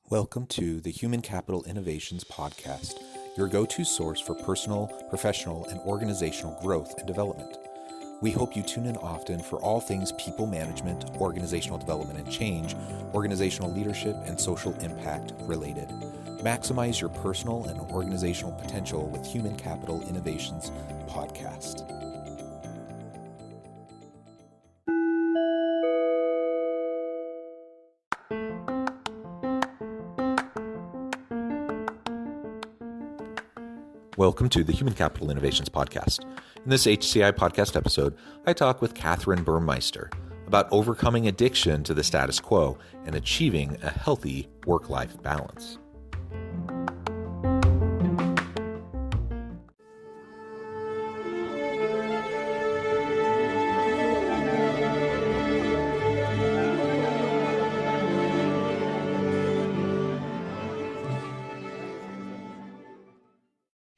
Welcome to the Human Capital Innovations Podcast, your go-to source for personal, professional, and organizational growth and development. We hope you tune in often for all things people management, organizational development and change, organizational leadership, and social impact related. Maximize your personal and organizational potential with Human Capital Innovations Podcast. Welcome to the Human Capital Innovations Podcast. In this HCI podcast episode, I talk with Kathry Burmeister about overcoming addiction to the status quo and achieving a healthy work-life balance.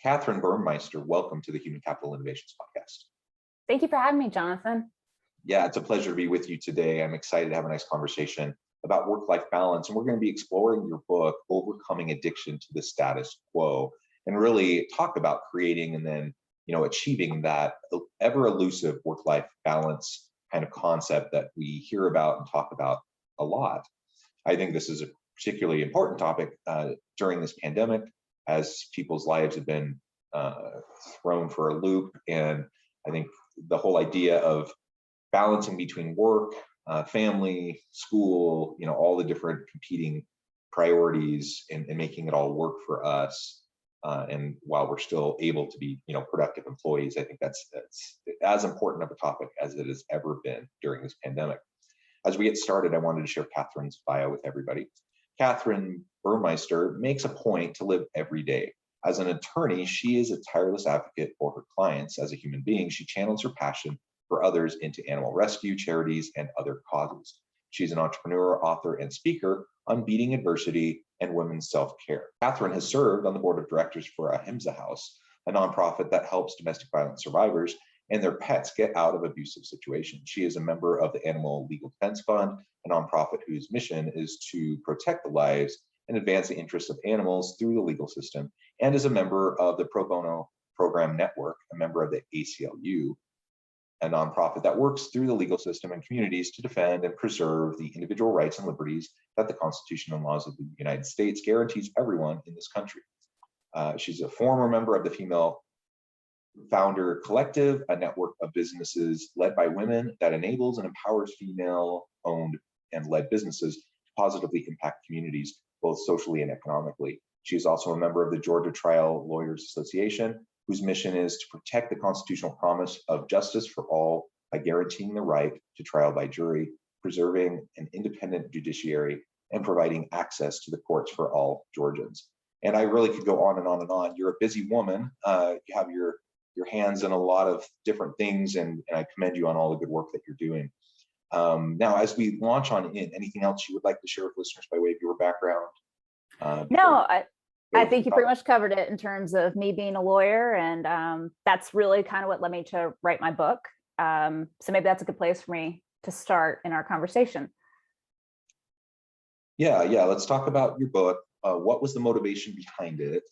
Kathry Burmeister, welcome to the Human Capital Innovations Podcast. Thank you for having me, Jonathan. Yeah, it's a pleasure to be with you today. I'm excited to have a nice conversation about work-life balance, and we're going to be exploring your book, Overcoming Addiction to the Status Quo, and really talk about creating and then, achieving that ever elusive work-life balance kind of concept that we hear about and talk about a lot. I think this is a particularly important topic during this pandemic, as people's lives have been thrown for a loop. And I think the whole idea of balancing between work, family, school, all the different competing priorities and making it all work for us. And while we're still able to be, productive employees, I think that's as important of a topic as it has ever been during this pandemic. As we get started, I wanted to share Kathry's bio with everybody. Kathry Burmeister makes a point to live every day. As an attorney, she is a tireless advocate for her clients. As a human being, she channels her passion for others into animal rescue, charities, and other causes. She's an entrepreneur, author, and speaker on beating adversity and women's self-care. Kathry has served on the board of directors for Ahimsa House, a nonprofit that helps domestic violence survivors and their pets get out of abusive situations. She is a member of the Animal Legal Defense Fund, a nonprofit whose mission is to protect the lives and advance the interests of animals through the legal system, and is a member of the Pro Bono Program Network, a member of the ACLU, a nonprofit that works through the legal system and communities to defend and preserve the individual rights and liberties that the Constitution and laws of the United States guarantees everyone in this country. She's a former member of the Female Founder Collective, a network of businesses led by women that enables and empowers female-owned and led businesses to positively impact communities, both socially and economically. She is also a member of the Georgia Trial Lawyers Association, whose mission is to protect the constitutional promise of justice for all by guaranteeing the right to trial by jury, preserving an independent judiciary, and providing access to the courts for all Georgians. And I really could go on and on and on. You're a busy woman. You have your hands in a lot of different things, and I commend you on all the good work that you're doing. Now, as we launch on in, anything else you would like to share with listeners by way of your background? No, I think you pretty much covered it in terms of me being a lawyer, and that's really kind of what led me to write my book. So maybe that's a good place for me to start in our conversation. Yeah, let's talk about your book. What was the motivation behind it,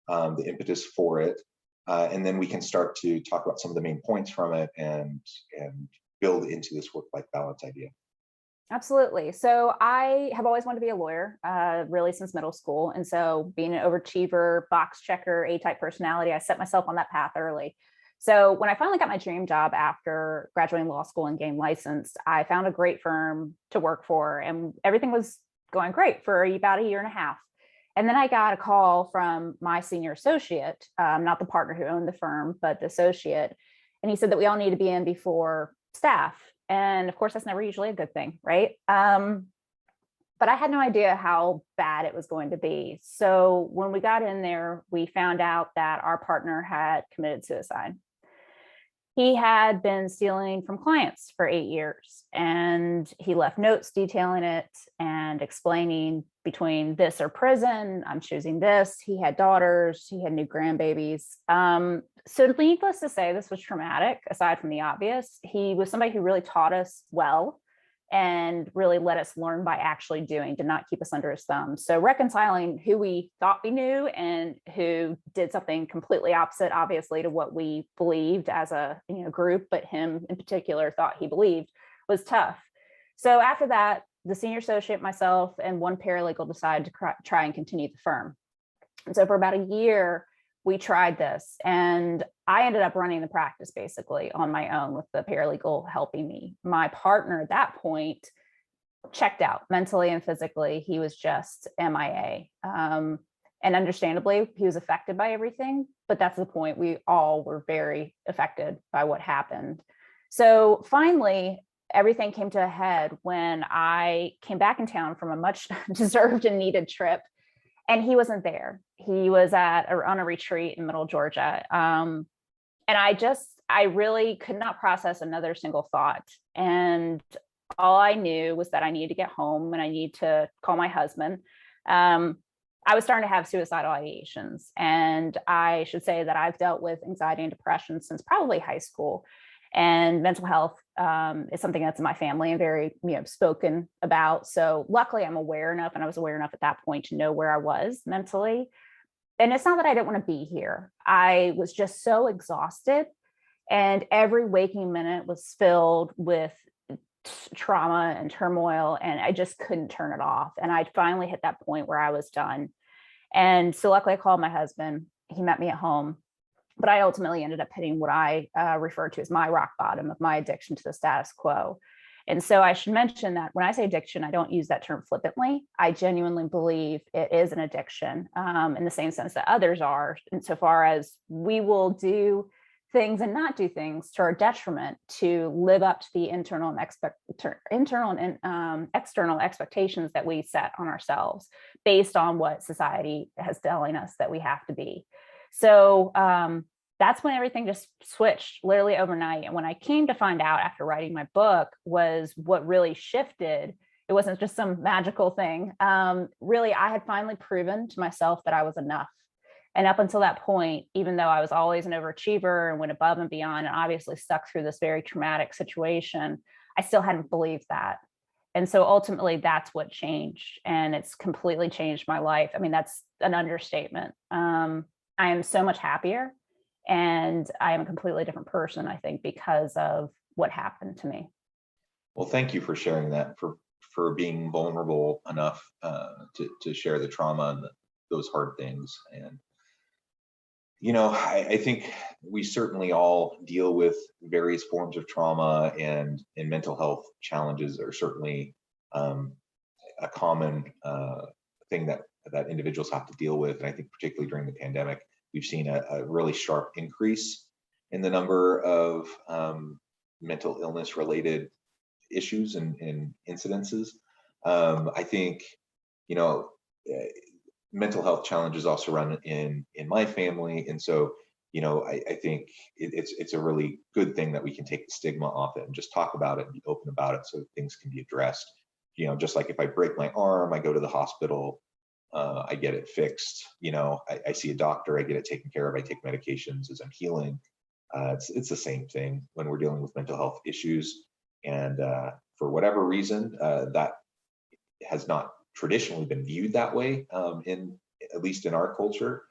the impetus for it? And then we can start to talk about some of the main points from it and build into this work-life balance idea. Absolutely. So I have always wanted to be a lawyer, really since middle school. And so being an overachiever, box checker, A-type personality, I set myself on that path early. So when I finally got my dream job after graduating law school and getting licensed, I found a great firm to work for, and everything was going great for about a year and a half. And then I got a call from my senior associate, not the partner who owned the firm, but the associate. And he said that we all need to be in before staff. And of course, that's never usually a good thing, right? But I had no idea how bad it was going to be. So when we got in there, we found out that our partner had committed suicide. He had been stealing from clients for 8 years, and he left notes detailing it and explaining between this or prison, I'm choosing this. He had daughters, he had new grandbabies. So needless to say, this was traumatic, aside from the obvious. He was somebody who really taught us well and really let us learn by actually doing, to not keep us under his thumb. So reconciling who we thought we knew and who did something completely opposite, obviously, to what we believed as a group, but him in particular thought he believed, was tough. So after that, the senior associate, myself, and one paralegal decided to try and continue the firm. And so for about a year, we tried this, and I ended up running the practice basically on my own with the paralegal helping me. My partner at that point checked out mentally and physically. He was just MIA. And understandably, he was affected by everything, but that's the point. We all were very affected by what happened. So finally, everything came to a head when I came back in town from a much deserved and needed trip, and he wasn't there. He was on a retreat in Middle Georgia. And I really could not process another single thought. And all I knew was that I needed to get home and I needed to call my husband. I was starting to have suicidal ideations. And I should say that I've dealt with anxiety and depression since probably high school. And mental health is something that's in my family and very spoken about. So luckily I'm aware enough, and I was aware enough at that point to know where I was mentally. And it's not that I didn't want to be here. I was just so exhausted, and every waking minute was filled with trauma and turmoil, and I just couldn't turn it off. And I finally hit that point where I was done. And so luckily I called my husband. He met me at home. But I ultimately ended up hitting what I refer to as my rock bottom of my addiction to the status quo. And so I should mention that when I say addiction, I don't use that term flippantly. I genuinely believe it is an addiction in the same sense that others are, insofar as we will do things and not do things to our detriment to live up to the internal and external expectations that we set on ourselves based on what society has telling us that we have to be. So that's when everything just switched literally overnight. And when I came to find out after writing my book was what really shifted. It wasn't just some magical thing. Really, I had finally proven to myself that I was enough. And up until that point, even though I was always an overachiever and went above and beyond and obviously stuck through this very traumatic situation, I still hadn't believed that. And so ultimately, that's what changed. And it's completely changed my life. I mean, that's an understatement. I am so much happier, and I am a completely different person, I think, because of what happened to me. Well, thank you for sharing that, for being vulnerable enough to share the trauma and those hard things. And I think we certainly all deal with various forms of trauma, and mental health challenges are certainly a common thing that individuals have to deal with. And I think particularly during the pandemic, we've seen a really sharp increase in the number of mental illness related issues and incidences. I think, mental health challenges also run in my family. And so, I think it's a really good thing that we can take the stigma off it and just talk about it and be open about it so things can be addressed. Just like if I break my arm, I go to the hospital, I get it fixed. I see a doctor, I get it taken care of, I take medications as I'm healing. It's the same thing when we're dealing with mental health issues. And for whatever reason, that has not traditionally been viewed that way, at least in our culture.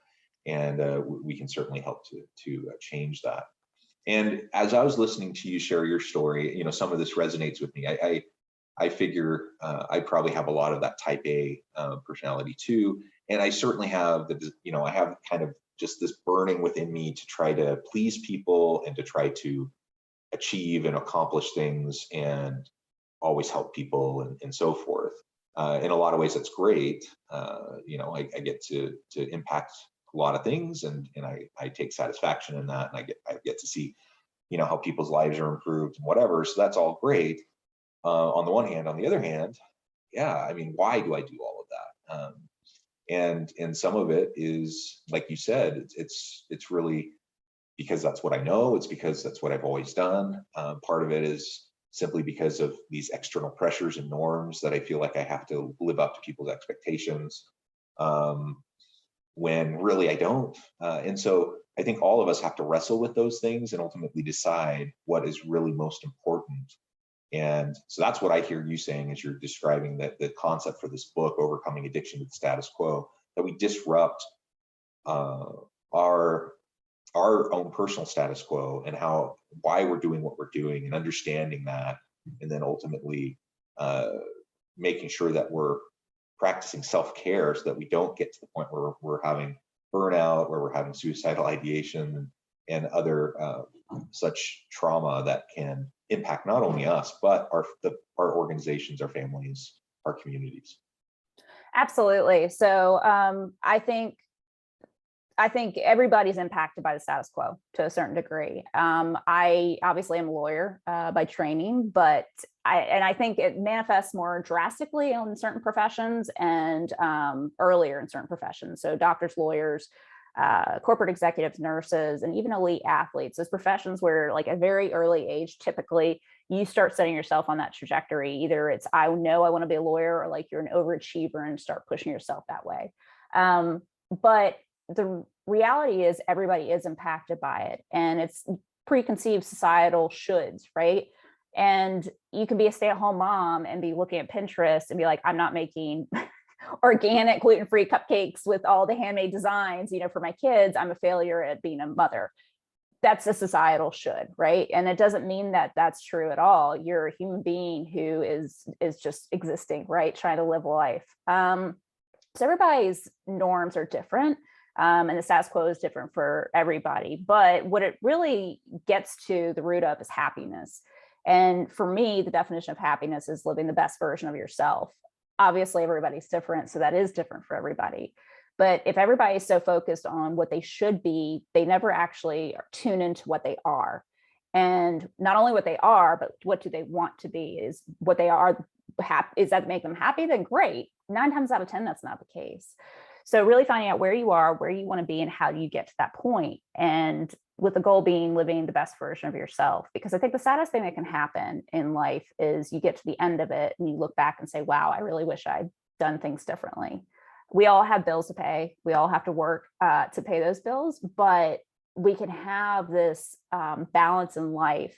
And we can certainly help to change that. And as I was listening to you share your story, some of this resonates with me. I figure I probably have a lot of that type A personality too. And I certainly have I have kind of just this burning within me to try to please people and to try to achieve and accomplish things and always help people and so forth. In a lot of ways, that's great. I get to impact a lot of things, and I take satisfaction in that, and I get to see, how people's lives are improved and whatever. So that's all great. On the one hand, on the other hand, yeah, I mean, why do I do all of that? And some of it is, like you said, it's really because that's what I know. It's because that's what I've always done. Part of it is simply because of these external pressures and norms that I feel like I have to live up to people's expectations, when really I don't. And so I think all of us have to wrestle with those things and ultimately decide what is really most important And so that's what I hear you saying as you're describing that the concept for this book, Overcoming Addiction to the Status Quo, that we disrupt uh, our own personal status quo and why we're doing what we're doing, and understanding that, and then ultimately making sure that we're practicing self-care so that we don't get to the point where we're having burnout, where we're having suicidal ideation and other such trauma that can impact not only us, but our organizations, our families, our communities. Absolutely. So I think everybody's impacted by the status quo to a certain degree. I obviously am a lawyer by training, but I think it manifests more drastically in certain professions and earlier in certain professions. So doctors, lawyers, corporate executives, nurses, and even elite athletes, those professions where like at a very early age, typically you start setting yourself on that trajectory. Either it's, I know I want to be a lawyer, or like you're an overachiever and start pushing yourself that way. But the reality is everybody is impacted by it, and it's preconceived societal shoulds, right? And you can be a stay-at-home mom and be looking at Pinterest and be like, I'm not making organic gluten-free cupcakes with all the handmade designs, for my kids. I'm a failure at being a mother. That's a societal should, right? And it doesn't mean that that's true at all. You're a human being who is just existing, right? Trying to live life. So everybody's norms are different. And the status quo is different for everybody. But what it really gets to the root of is happiness. And for me, the definition of happiness is living the best version of yourself. Obviously, everybody's different, so that is different for everybody. But if everybody's so focused on what they should be, they never actually tune into what they are. And not only what they are, but what do they want to be? Is what they are, is that make them happy? Then great. 9 times out of 10, that's not the case. So really finding out where you are, where you want to be, and how do you get to that point, and with the goal being living the best version of yourself. Because I think the saddest thing that can happen in life is you get to the end of it and you look back and say, wow, I really wish I'd done things differently. We all have bills to pay. We all have to work to pay those bills, but we can have this balance in life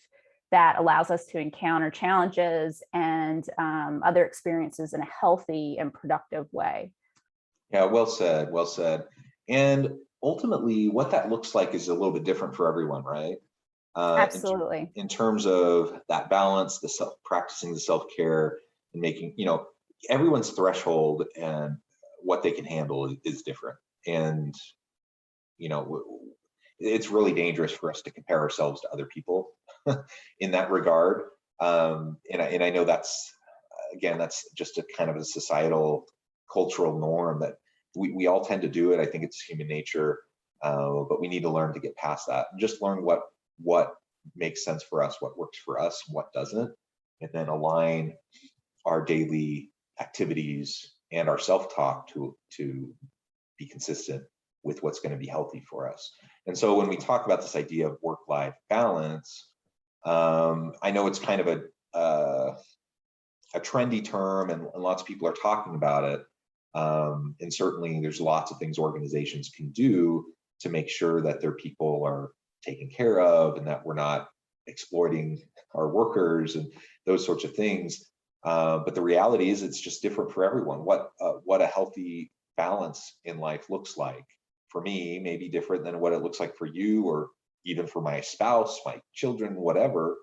that allows us to encounter challenges and other experiences in a healthy and productive way. Yeah, well said, well said. And ultimately, what that looks like is a little bit different for everyone, right? Absolutely. In terms of that balance, practicing the self-care, and making, everyone's threshold and what they can handle is different. And, it's really dangerous for us to compare ourselves to other people in that regard. And I know that's just a kind of a societal cultural norm that we all tend to do it. I think it's human nature, but we need to learn to get past that and just learn what makes sense for us, what works for us, what doesn't, and then align our daily activities and our self-talk to be consistent with what's going to be healthy for us. And so when we talk about this idea of work-life balance, I know it's kind of a trendy term, and lots of people are talking about it. And certainly there's lots of things organizations can do to make sure that their people are taken care of and that we're not exploiting our workers and those sorts of things. But the reality is it's just different for everyone. What a healthy balance in life looks like for me may be different than what it looks like for you, or even for my spouse, my children, whatever.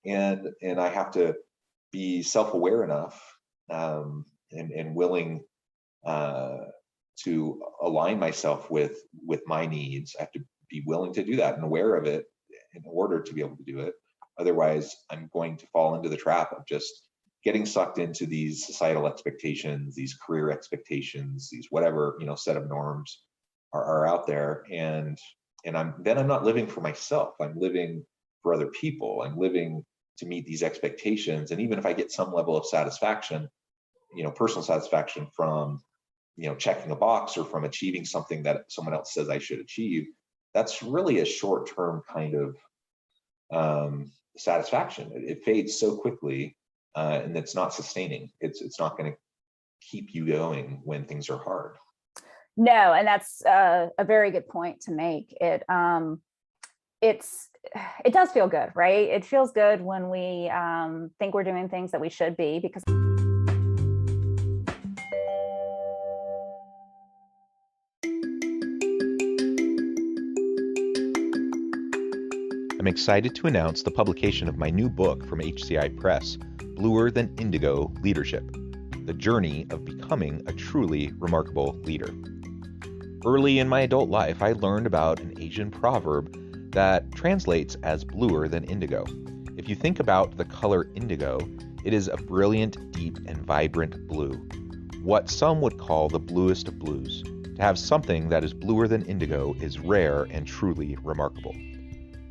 And I have to be self-aware enough and willing to align myself with my needs. I have to be willing to do that and aware of it in order to be able to do it. Otherwise, I'm going to fall into the trap of just getting sucked into these societal expectations, these career expectations, these whatever set of norms are out there, and I'm not living for myself. I'm living for other people. I'm living to meet these expectations, and even if I get some level of satisfaction, personal satisfaction from checking a box or from achieving something that someone else says I should achieve, that's really a short-term kind of satisfaction. It fades so quickly, and it's not sustaining. It's not going to keep you going when things are hard. No, and that's a very good point to make. It's it does feel good, right? It feels good when we think we're doing things that we should be, because I'm excited to announce the publication of my new book from HCI Press, Bluer Than Indigo Leadership: The Journey of Becoming a Truly Remarkable Leader. Early in my adult life, I learned about an Asian proverb that translates as bluer than indigo. If you think about the color indigo, it is a brilliant, deep, and vibrant blue, what some would call the bluest of blues. To have something that is bluer than indigo is rare and truly remarkable.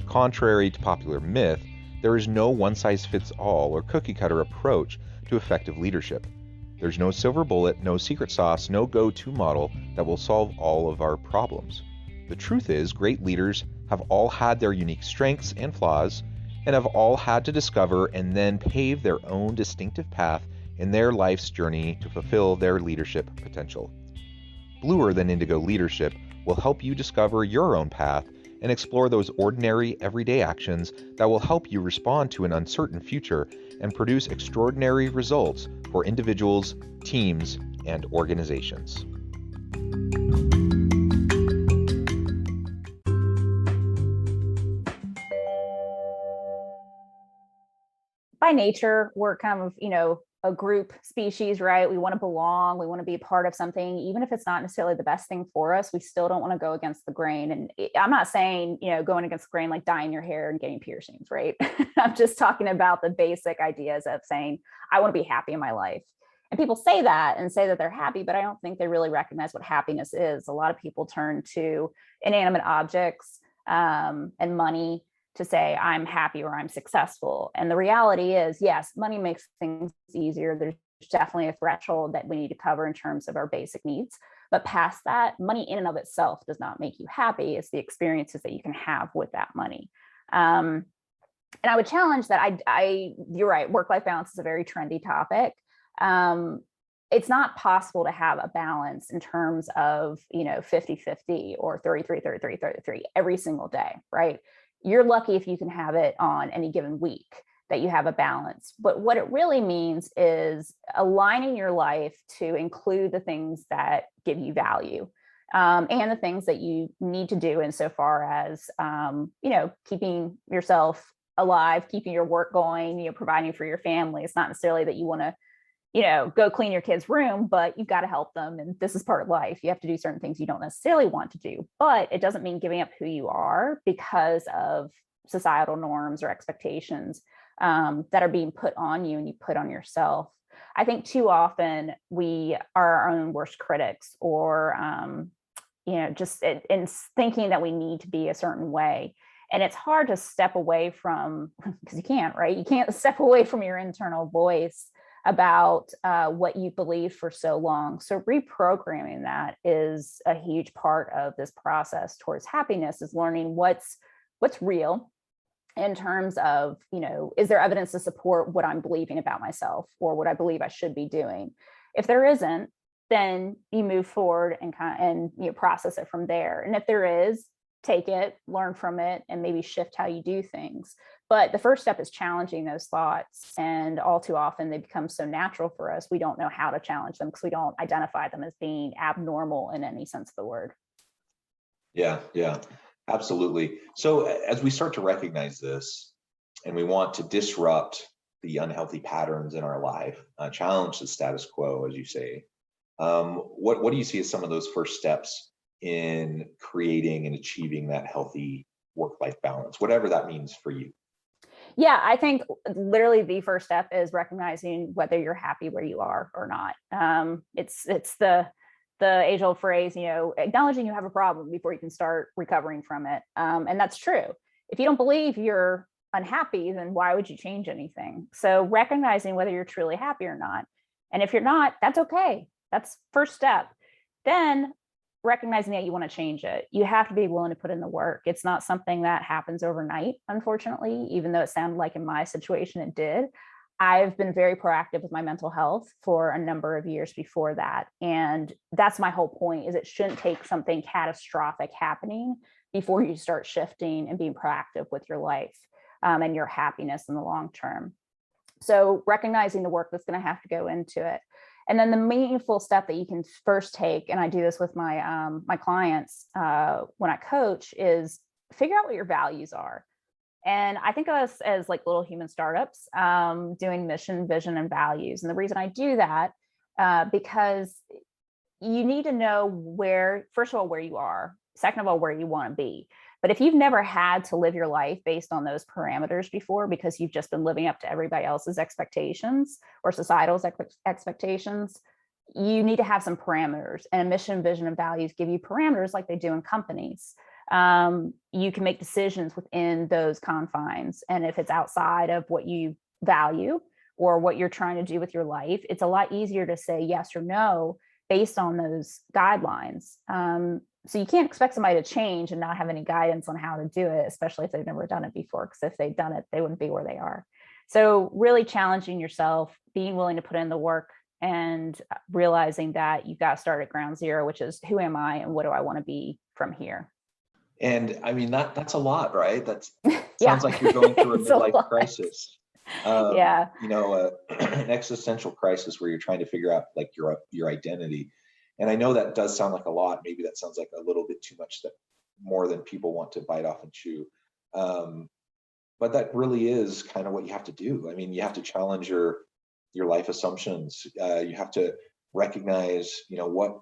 Contrary to popular myth, there is no one-size-fits-all or cookie-cutter approach to effective leadership. There's no silver bullet, no secret sauce, no go-to model that will solve all of our problems. The truth is, great leaders have all had their unique strengths and flaws, and have all had to discover and then pave their own distinctive path in their life's journey to fulfill their leadership potential. Bluer Than Indigo Leadership will help you discover your own path and explore those ordinary, everyday actions that will help you respond to an uncertain future and produce extraordinary results for individuals, teams, and organizations. by nature, we're kind of, a group species, right? We want to belong. We want to be a part of something, even if it's not necessarily the best thing for us. We still don't want to go against the grain. And I'm not saying, going against the grain, like dyeing your hair and getting piercings, right? I'm just talking about the basic ideas of saying, I want to be happy in my life. And people say that and say that they're happy, but I don't think they really recognize what happiness is. A lot of people turn to inanimate objects and money to say I'm happy or I'm successful. And the reality is, yes, money makes things easier. There's definitely a threshold that we need to cover in terms of our basic needs. But past that, money in and of itself does not make you happy. It's the experiences that you can have with that money. And I would challenge that. You're right, work-life balance is a very trendy topic. It's not possible to have a balance in terms of, 50-50 or 33-33-33 every single day, right? You're lucky if you can have it on any given week that you have a balance. But what it really means is aligning your life to include the things that give you value and the things that you need to do insofar as, keeping yourself alive, keeping your work going, providing for your family. It's not necessarily that you want to go clean your kid's room, but you've got to help them. And this is part of life. You have to do certain things you don't necessarily want to do, but it doesn't mean giving up who you are because of societal norms or expectations that are being put on you and you put on yourself. I think too often we are our own worst critics, or, just in thinking that we need to be a certain way. And it's hard to step away from, because you can't, right? You can't step away from your internal voice about what you believe for so long. So reprogramming that is a huge part of this process towards happiness, is learning what's real in terms of, is there evidence to support what I'm believing about myself or what I believe I should be doing? If there isn't, then you move forward and process it from there. And if there is, take it, learn from it, and maybe shift how you do things. But the first step is challenging those thoughts. And all too often they become so natural for us, we don't know how to challenge them because we don't identify them as being abnormal in any sense of the word. Yeah, absolutely. So as we start to recognize this and we want to disrupt the unhealthy patterns in our life, challenge the status quo, as you say, what do you see as some of those first steps in creating and achieving that healthy work-life balance, whatever that means for you? Yeah, I think literally the first step is recognizing whether you're happy where you are or not. It's the age-old phrase, acknowledging you have a problem before you can start recovering from it. And that's true. If you don't believe you're unhappy, then why would you change anything? So recognizing whether you're truly happy or not. And if you're not, that's okay. That's first step. Then recognizing that you want to change it. You have to be willing to put in the work. It's not something that happens overnight, unfortunately, even though it sounded like in my situation it did. I've been very proactive with my mental health for a number of years before that. And that's my whole point, is it shouldn't take something catastrophic happening before you start shifting and being proactive with your life and your happiness in the long term. So recognizing the work that's going to have to go into it. And then the meaningful step that you can first take, and I do this with my my clients when I coach, is figure out what your values are. And I think of us as like little human startups doing mission, vision, and values. And the reason I do that because you need to know where, first of all, where you are, second of all, where you want to be. But if you've never had to live your life based on those parameters before, because you've just been living up to everybody else's expectations or societal's expectations, you need to have some parameters. And mission, vision, and values give you parameters like they do in companies. You can make decisions within those confines. And if it's outside of what you value or what you're trying to do with your life, it's a lot easier to say yes or no based on those guidelines. So you can't expect somebody to change and not have any guidance on how to do it, especially if they've never done it before, because if they've done it, they wouldn't be where they are. So really challenging yourself, being willing to put in the work, and realizing that you've got to start at ground zero, which is who am I and what do I want to be from here? And I mean, that's a lot, right? That's Yeah. sounds like you're going through a It's a midlife lot. crisis. Yeah. You know, an existential crisis where you're trying to figure out like your identity. And I know that does sound like a lot. Maybe that sounds like a little bit too much, that more than people want to bite off and chew. But that really is kind of what you have to do. I mean, you have to challenge your life assumptions. You have to recognize, you know, what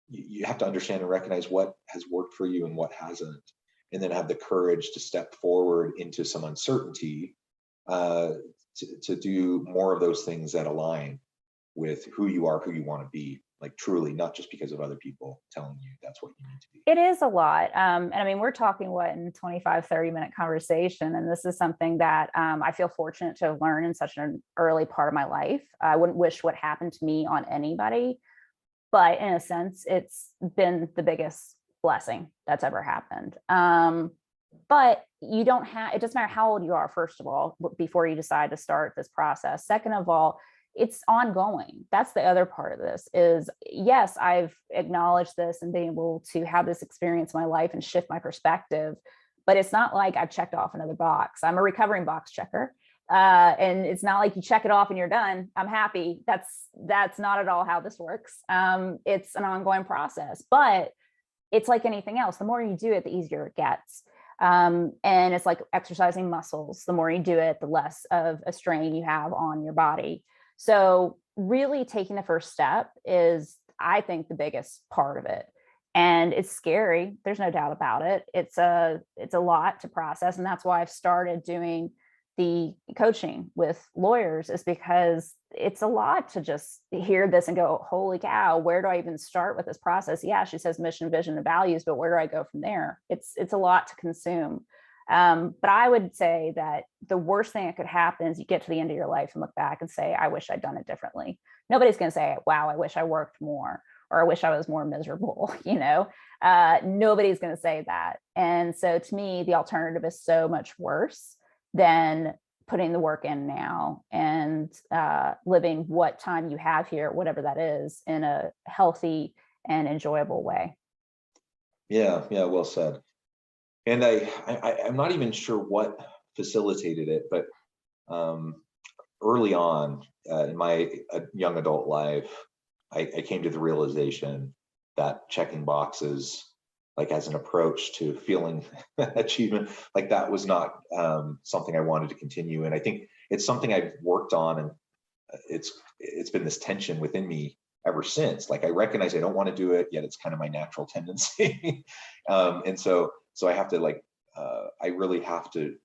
you have to understand and recognize what has worked for you and what hasn't, and then have the courage to step forward into some uncertainty to do more of those things that align with who you are, who you want to be, like truly, not just because of other people telling you that's what you need to be. It is a lot. And I mean, we're talking what in 25, 30-minute conversation. And this is something that I feel fortunate to have learned in such an early part of my life. I wouldn't wish what happened to me on anybody, but in a sense, it's been the biggest blessing that's ever happened. But you don't have, it doesn't matter how old you are, first of all, before you decide to start this process. Second of all, it's ongoing. That's the other part of this is, yes, I've acknowledged this and been able to have this experience in my life and shift my perspective, but it's not like I've checked off another box. I'm a recovering box checker. And it's not like you check it off and you're done. I'm happy. That's not at all how this works. It's an ongoing process, but it's like anything else. The more you do it, the easier it gets. And it's like exercising muscles. The more you do it, the less of a strain you have on your body. So really taking the first step is, I think, the biggest part of it. And it's scary. There's no doubt about it. It's a lot to process. And that's why I've started doing the coaching with lawyers, is because it's a lot to just hear this and go, holy cow, where do I even start with this process? Yeah, she says mission, vision, and values, but where do I go from there? It's a lot to consume. But I would say that the worst thing that could happen is you get to the end of your life and look back and say, I wish I'd done it differently. Nobody's going to say, wow, I wish I worked more, or I wish I was more miserable. Nobody's going to say that. And so to me, the alternative is so much worse than putting the work in now and living what time you have here, whatever that is, in a healthy and enjoyable way. Yeah, well said. And I'm not even sure what facilitated it, but early on in my young adult life, I came to the realization that checking boxes, like as an approach to feeling achievement, like that was not something I wanted to continue. And I think it's something I've worked on, and it's been this tension within me ever since. Like I recognize I don't want to do it, yet it's kind of my natural tendency. And so I have to I really have to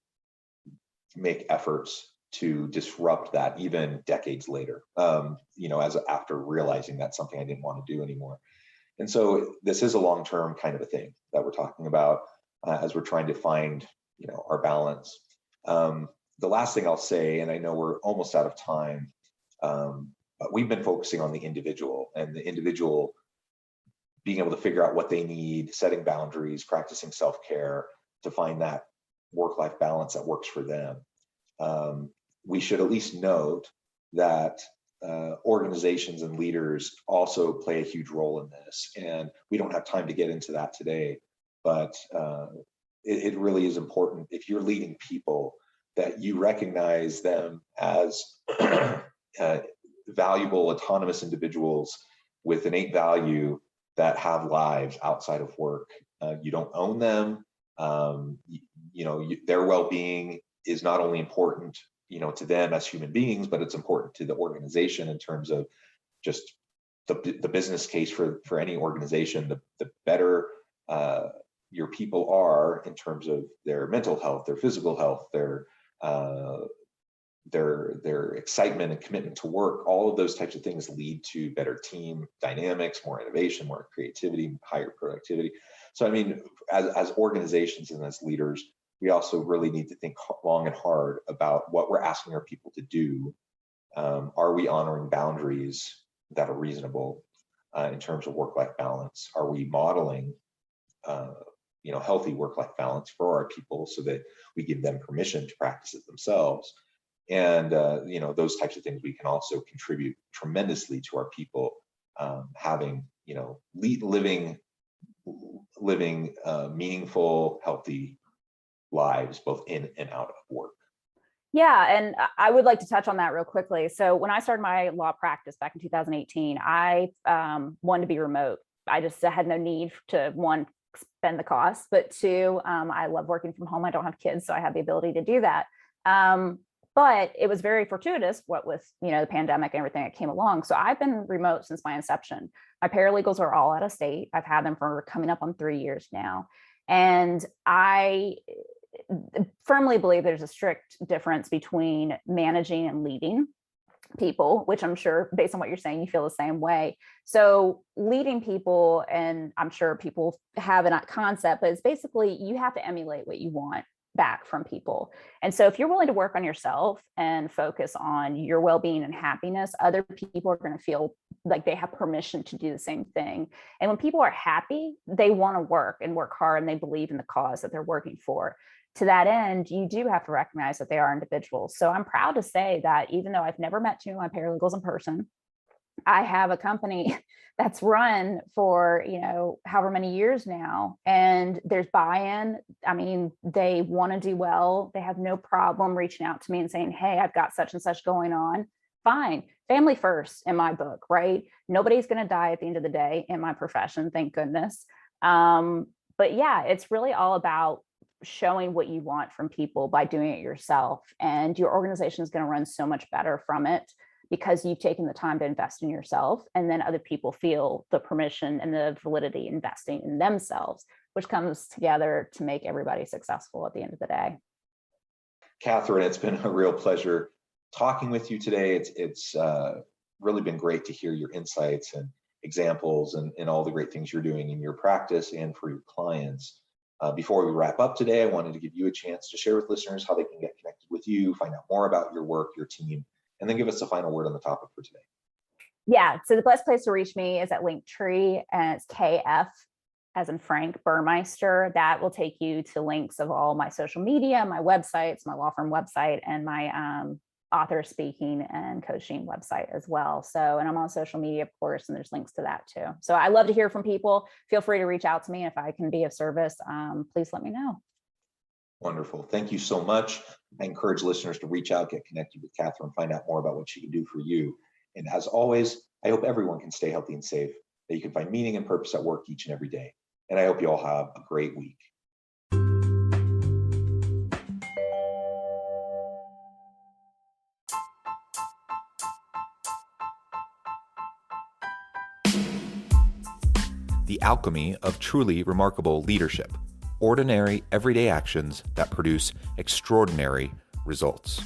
make efforts to disrupt that even decades later, as after realizing that's something I didn't want to do anymore. And so this is a long-term kind of a thing that we're talking about as we're trying to find, our balance. The last thing I'll say, and I know we're almost out of time, but we've been focusing on the individual, and the individual being able to figure out what they need, setting boundaries, practicing self-care to find that work-life balance that works for them. We should at least note that organizations and leaders also play a huge role in this. And we don't have time to get into that today. but it really is important if you're leading people that you recognize them as valuable, autonomous individuals with innate value that have lives outside of work. You don't own them. Their well-being is not only important, to them as human beings, but it's important to the organization in terms of just the business case for any organization. The better your people are in terms of their mental health, their physical health, their excitement and commitment to work, all of those types of things lead to better team dynamics, more innovation, more creativity, higher productivity. So, I mean, as organizations and as leaders, we also really need to think long and hard about what we're asking our people to do. Are we honoring boundaries that are reasonable in terms of work-life balance? Are we modeling healthy work-life balance for our people so that we give them permission to practice it themselves? And those types of things we can also contribute tremendously to our people having living meaningful, healthy lives both in and out of work. Yeah, and I would like to touch on that real quickly. So when I started my law practice back in 2018, I wanted to be remote. I just had no need to, one, spend the cost, but two, I love working from home. I don't have kids, so I have the ability to do that. But it was very fortuitous what with the pandemic and everything that came along. So I've been remote since my inception. My paralegals are all out of state. I've had them for coming up on 3 years now. And I firmly believe there's a strict difference between managing and leading people, which I'm sure based on what you're saying, you feel the same way. So leading people, and I'm sure people have a concept, but it's basically you have to emulate what you want back from people. And so if you're willing to work on yourself and focus on your well-being and happiness, other people are going to feel like they have permission to do the same thing. And when people are happy, they want to work and work hard, and they believe in the cause that they're working for. To that end, you do have to recognize that they are individuals. So I'm proud to say that even though I've never met two of my paralegals in person, I have a company that's run for, however many years now, and there's buy-in. I mean, they want to do well. They have no problem reaching out to me and saying, hey, I've got such and such going on. Fine. Family first in my book, right? Nobody's going to die at the end of the day in my profession, thank goodness. But yeah, it's really all about showing what you want from people by doing it yourself. And your organization is going to run so much better from it because you've taken the time to invest in yourself, and then other people feel the permission and the validity investing in themselves, which comes together to make everybody successful at the end of the day. Kathry, it's been a real pleasure talking with you today. It's really been great to hear your insights and examples and all the great things you're doing in your practice and for your clients. Before we wrap up today, I wanted to give you a chance to share with listeners how they can get connected with you, find out more about your work, your team, and then give us a final word on the topic for today. Yeah, so the best place to reach me is at Linktree, and it's KF as in Frank Burmeister. That will take you to links of all my social media, my websites, my law firm website, and my author speaking and coaching website as well. So, and I'm on social media, of course, and there's links to that too. So I love to hear from people. Feel free to reach out to me. If I can be of service, please let me know. Wonderful. Thank you so much. I encourage listeners to reach out, get connected with Kathry, and find out more about what she can do for you. And as always, I hope everyone can stay healthy and safe, that you can find meaning and purpose at work each and every day. And I hope you all have a great week. The alchemy of truly remarkable leadership. Ordinary, everyday actions that produce extraordinary results.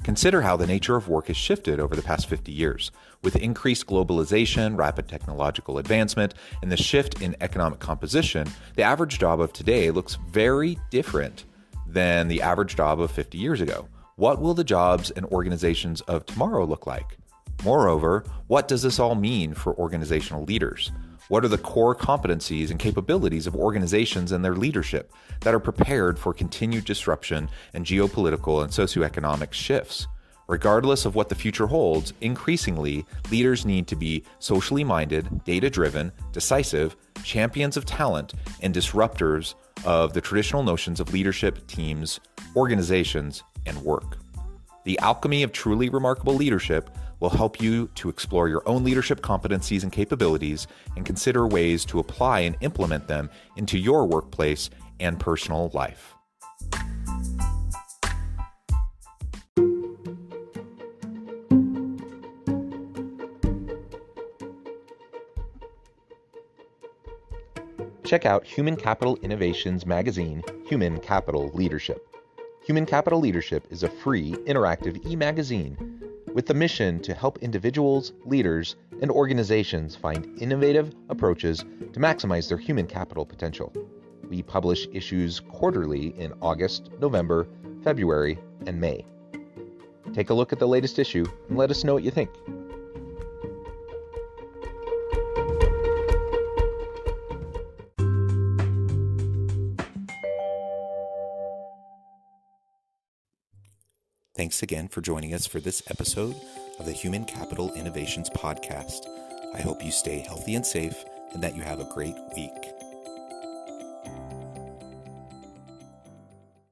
Consider how the nature of work has shifted over the past 50 years. With increased globalization, rapid technological advancement, and the shift in economic composition, the average job of today looks very different than the average job of 50 years ago. What will the jobs and organizations of tomorrow look like? Moreover, what does this all mean for organizational leaders? What are the core competencies and capabilities of organizations and their leadership that are prepared for continued disruption and geopolitical and socioeconomic shifts? Regardless of what the future holds, increasingly, leaders need to be socially minded, data-driven, decisive, champions of talent, and disruptors of the traditional notions of leadership, teams, organizations, and work. The alchemy of truly remarkable leadership will help you to explore your own leadership competencies and capabilities and consider ways to apply and implement them into your workplace and personal life. Check out Human Capital Innovations magazine, Human Capital Leadership. Human Capital Leadership is a free, interactive e-magazine with the mission to help individuals, leaders, and organizations find innovative approaches to maximize their human capital potential. We publish issues quarterly in August, November, February, and May. Take a look at the latest issue and let us know what you think. Thanks again for joining us for this episode of the Human Capital Innovations Podcast. I hope you stay healthy and safe and that you have a great week.